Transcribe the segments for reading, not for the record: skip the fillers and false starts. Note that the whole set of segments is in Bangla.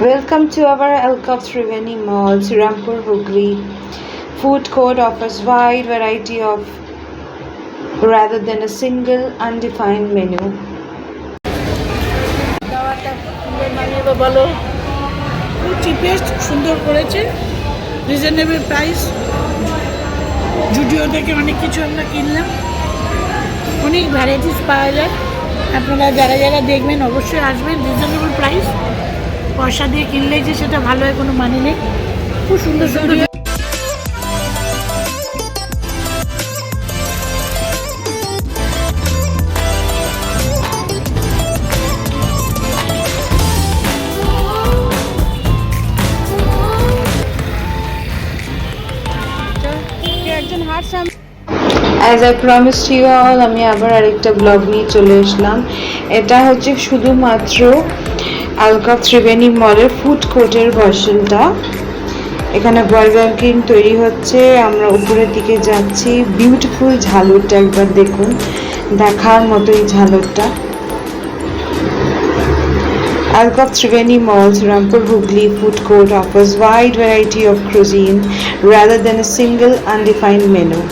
Welcome to our Alcove Triveni Mall, Srirampur, Hooghly. Food court offers wide variety of rather than a single undefined menu. ভালো খুব চিপেস্ট সুন্দর করেছে রিজনেবল প্রাইস জুডিও থেকে অনেক কিছু আমরা কিনলাম অনেক ভ্যারাইটিস পাওয়া যায় আপনারা যারা যারা দেখবেন অবশ্যই আসবেন রিজনেবল প্রাইস পয়সা দিয়ে কিনলেই যে সেটা ভালো হয় কোনো মানে নেই খুব সুন্দর সুন্দর As I promised you all, আমি আবার আরেকটা ব্লগ নিয়ে চলে আসলাম। এটা হচ্ছে শুধুমাত্র আলকভ ত্রিবেণী মলের ফুড কোর্টের ভার্সনটা। এখানে বার্গার কিং তৈরি হচ্ছে, আমরা উপরের দিকে যাচ্ছি। বিউটিফুল ঝালরটা একবার দেখুন, দেখার মতো এই ঝালরটা। Alcove Triveni Mall, Srirampur, Hooghly food court offers wide variety of cuisine rather than a single undefined menu.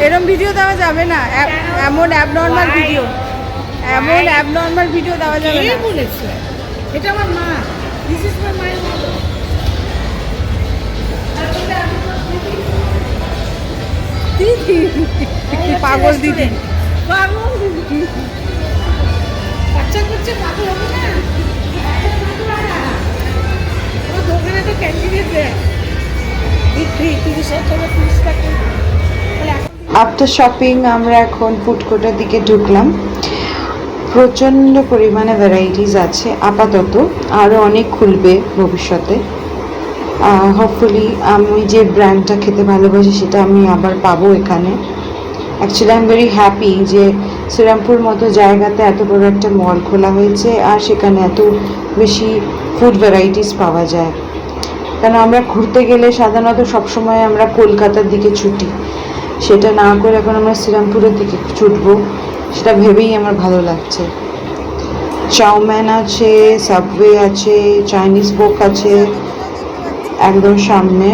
এরকম ভিডিও দেওয়া যাবে না, এমন অ্যাবনর্মাল ভিডিও দেওয়া যাবে না। বলেছে এটা আমার মা, দিস ইজ মাই মাই মতো। দিদি পাগল দিদি, বাচ্চা করছে পাগল হবে না। দোকানে তো ক্যান্ডিডেট দেয় বিক্রি 30 টাকা। আফটার শপিং আমরা এখন ফুড কোর্টের দিকে ঢুকলাম। প্রচণ্ড পরিমাণে ভ্যারাইটিস আছে আপাতত, আরও অনেক খুলবে ভবিষ্যতে। হোপফুলি আমি যে ব্র্যান্ডটা খেতে ভালোবাসি সেটা আমি আবার পাবো এখানে। Actually I am very happy যে শ্রীরামপুর মতো জায়গাতে এত বড় একটা মল খোলা হয়েছে আর সেখানে এত বেশি ফুড ভ্যারাইটিস পাওয়া যায়। কারণ আমরা ঘুরতে গেলে সাধারণত সবসময় আমরা কলকাতার দিকে ছুটি, সেটা না করে এখন আমরা শ্রীরামপুরের দিকে ছুটবো, সেটা ভেবেই আমার ভালো লাগছে। চাউম্যান আছে, সাবওয়ে আছে, চাইনিজ বোক আছে একদম সামনে,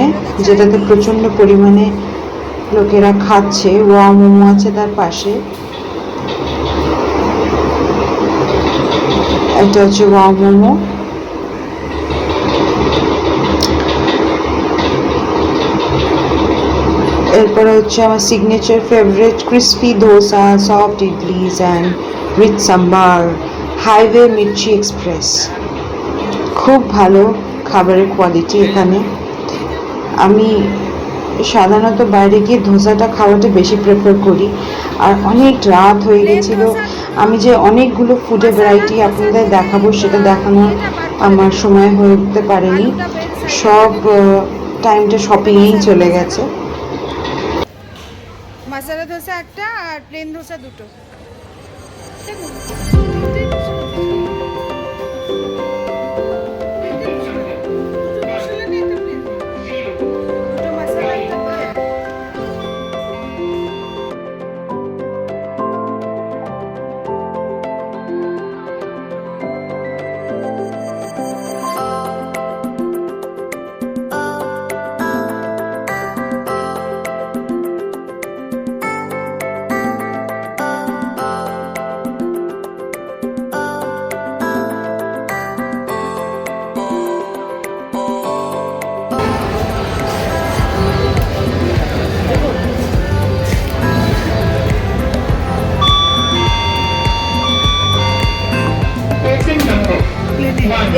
যেটাতে প্রচণ্ড পরিমাণে লোকেরা খাচ্ছে। ওয়া মোমো আছে তার পাশে, এটা হচ্ছে ওয়া মোমো। এরপরে হচ্ছে আমার signature favourite crispy dosa, soft idlis and rich sambar, highway Mirchi express. খুব ভালো খাবারের কোয়ালিটি এখানে। আমি সাধারণত বাইরে গিয়ে ধোসাটা খাওয়াটা বেশি প্রেফার করি। আর অনেক রাত হয়ে গেছিলো, আমি যে অনেকগুলো ফুডের ভ্যারাইটি আপনাদের দেখাবো সেটা দেখানোর আমার সময় হয়ে উঠতে পারেনি, সব টাইমটা শপিংয়েই চলে গেছে। মশলা ধোসা একটা আর প্লেন ধোসা দুটো। দুটো মশলা একটা প্লেন।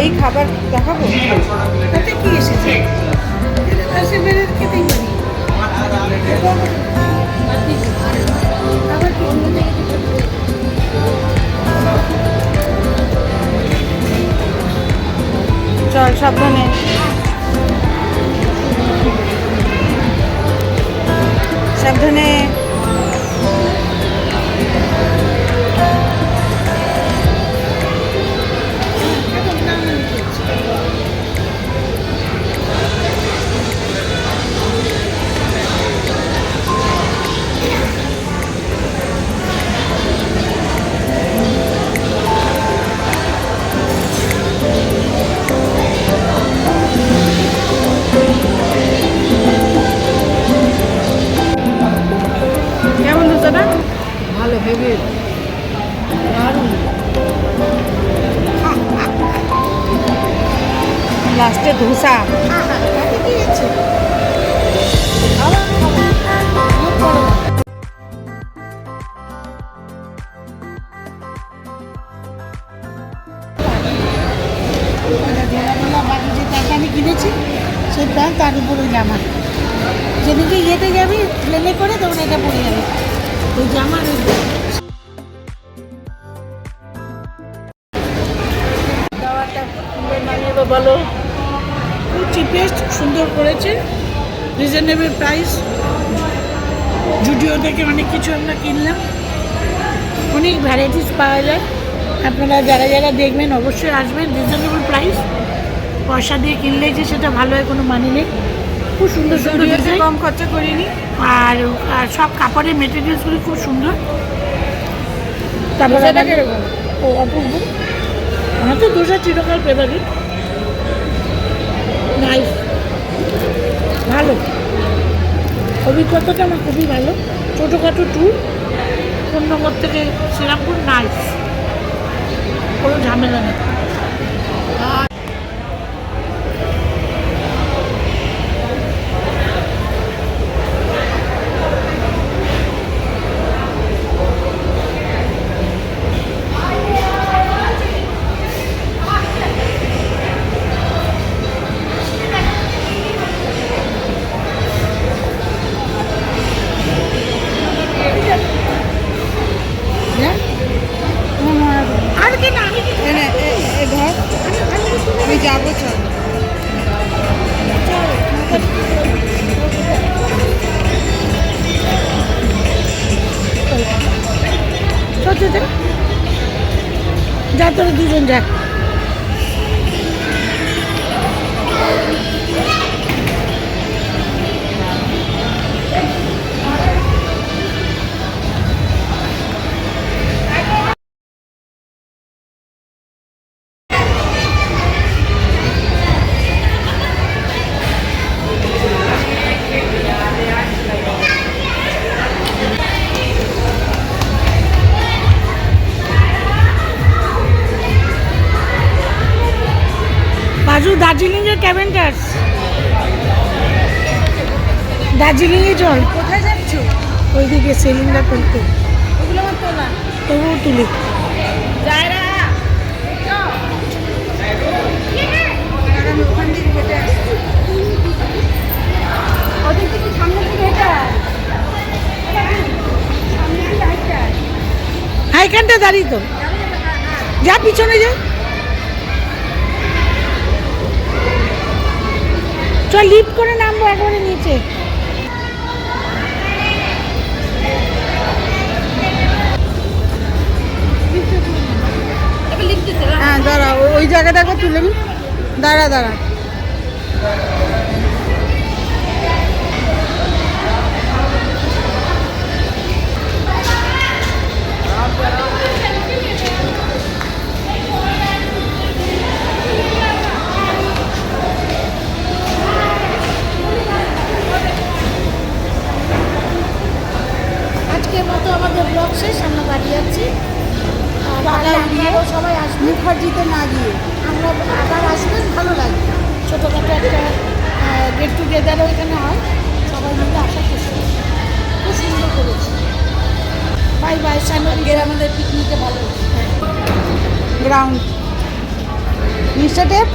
এই খাবার দেখাবো? তাতে কি এসেছে? এটা আসে বেড়ে খেতেই পারি। আবার কি? চল সাবধানে। সাবধানে। কেমন ধোসাটা? ভালো হেভি দারুণ। লাস্টে ধোসা। তাতে কি আছে? আবার খুব বড়। ঢেলাঢেলা বাড়ি যে প্যান্ট আমি কিনেছি সেই প্যান্ট তার উপরে জামা, যেদিকে ইয়েতে যাবি প্লেনে করে তখন এটা পরে যাবে ওই জামার ওই খাবারটা বানিয়ে তো বলো, খুব চিপেস্ট, সুন্দর করেছে, রিজনেবল প্রাইস। জুডিও থেকে অনেক কিছু আমরা কিনলাম, অনেক ভ্যারাইটিস পাওয়া যায়। আপনারা যারা যারা দেখবেন অবশ্যই আসবেন, রিজনেবল প্রাইস। পয়সা দিয়ে কিনলে যে সেটা ভালো হয় কোনো মানে নেই। খুব সুন্দর সুন্দর ডিজাইন, কম খরচা করিনি। আর আর সব কাপড়ের মেটেরিয়ালসগুলি খুব সুন্দর। তারপরে ধোসাটা কিরকম? ও অপূর্ব, আমার তো ধোসা চিরকাল ফেভারিট। নাইস, ভালো অভিজ্ঞতাটা আমার খুবই ভালো। ছোটোখাটো ট্যুর, কোন্নগর থেকে শ্রীরামপুর, নাইস, কোনো ঝামেলা নেই। আর কি না, আমি কি ধর আমি যাবো। চল সত্যি যা, তোরা দুজন যা। বাজু দার্জিলিংয়ের ক্যাভেন্টার্স, দার্জিলিংয়ে চল। কোথায় যাচ্ছ? ওইদিকে সিলিন্ডার তুলতে, ওগুলো আমার তোলা। তবুও তুলি। জায়রা আমি ওখান থেকে হেঁটে আসছি। ওদের থেকে সামনে থেকে হেঁটে আয়। সামনে থেকে হাঁটতে আয়। হ্যাঁ, এখানটা দাঁড়িয়ে তো, যা পিছনে যা। চল লিফট করে নামবো একবারে নিচে। হ্যাঁ দাঁড়া, ওই জায়গাটা একবার তুলে নি। দাঁড়া দাঁড়া। আজকের মতো আমাদের ব্লগ শেষ, আমরা বাড়ি যাচ্ছি। আর আপনারাও সবাই আসবেন, মুখার্জিতে না গিয়ে আমরা আবার আসবেন, ভালো লাগবে। ছোটোখাটো একটা গেট টুগেদারও এখানে হয়, সবাই মিলে আসার চেষ্টা করি। খুব সুন্দর করেছি। Bye bye. সামনের আমাদের পিকনিকে ভালো গ্রাউন্ড মিস্টার টেপ।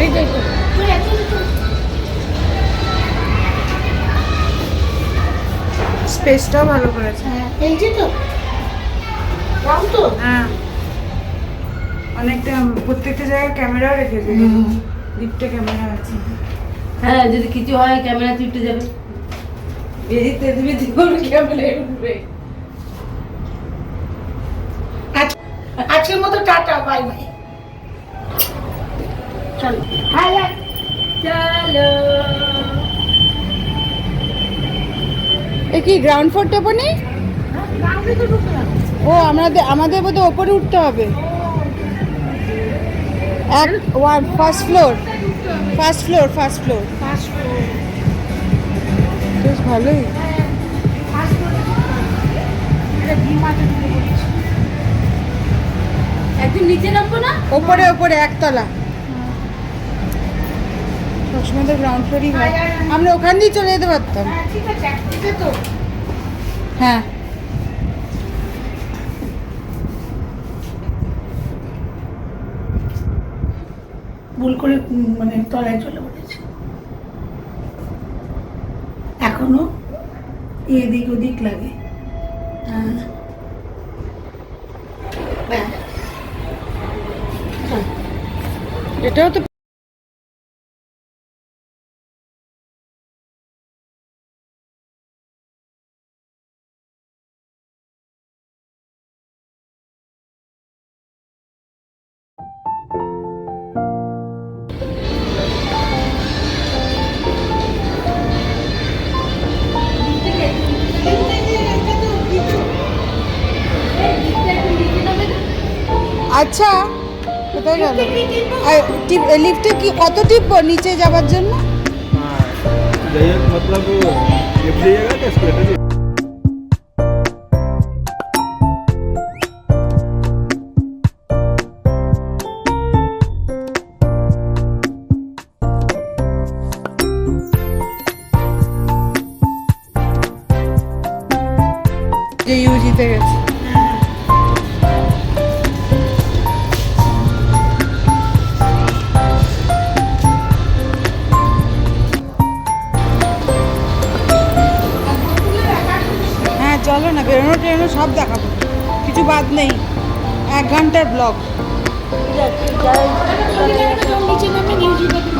এইটাই তো স্পেসটাও ভালো করেছে। হ্যাঁ, এই যে তো গ্রাউন্ড তো। হ্যাঁ, অনেকটা প্রত্যেকটা জায়গায় ক্যামেরাও রেখেছে। লিফটে ক্যামেরা আছে। হ্যাঁ, যদি কিছু হয় ক্যামেরা চিপটে যাবে। এদিকে দিবি ক্যামেরা উঠবে। আজকের মতো টাটা, বাই বাই। চলো হাই হাই। চলো। এ কি গ্রাউন্ড ফ্লোর টেপো নেই? গ্রাউন্ডে তো ঢুকলাম। ও আমাদের বোধহয় ওপরে উঠতে হবে। First floor. First floor. বেশ ভালোই। ফার্স্ট ফ্লোরে এটা ডিমার্টে ঢুকে পড়েছি। একদিন নিচে নামবো না? ওপরে একতলা। সবসময় তো গ্রাউন্ড ফ্লোরই হয়। আমরা ওখান দিয়ে চলে যেতে পারতাম। হ্যাঁ ঠিক আছে, একদিকে তো। হ্যাঁ, ভুল করে মানে তলায় চলে পড়েছে। এখনো এদিক ওদিক লাগে। হ্যাঁ ব্যাস। চল। এটাও তো আচ্ছা। কোথায় গেল? লিফটে কি কত টিপবো নিচে যাবার জন্য? जाइए मतलब लिफ्ट जाइएगा तो एस्केलेटर जाइएगा। যে ইউজিতে গেছে। হ্যাঁ চলো না, বেরোনো টেরোনো সব দেখাবো, কিছু বাদ নেই। 1 ঘন্টার ব্লগ। নিচে নামে নিউজ দেখি।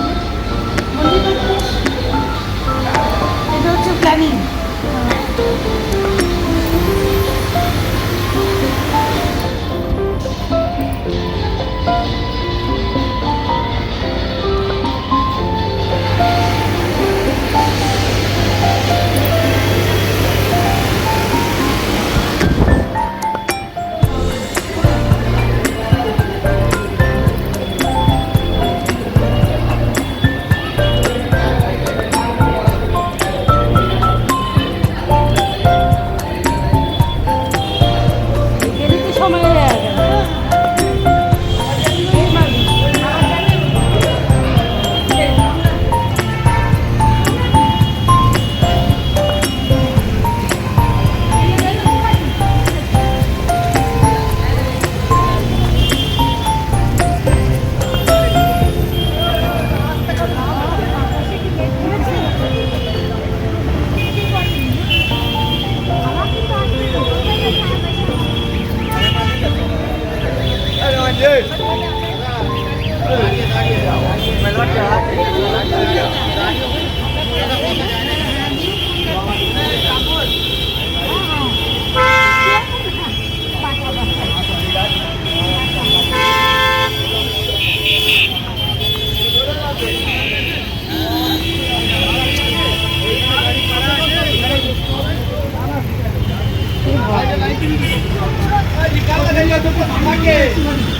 এটা হচ্ছে প্ল্যানিং। निकाल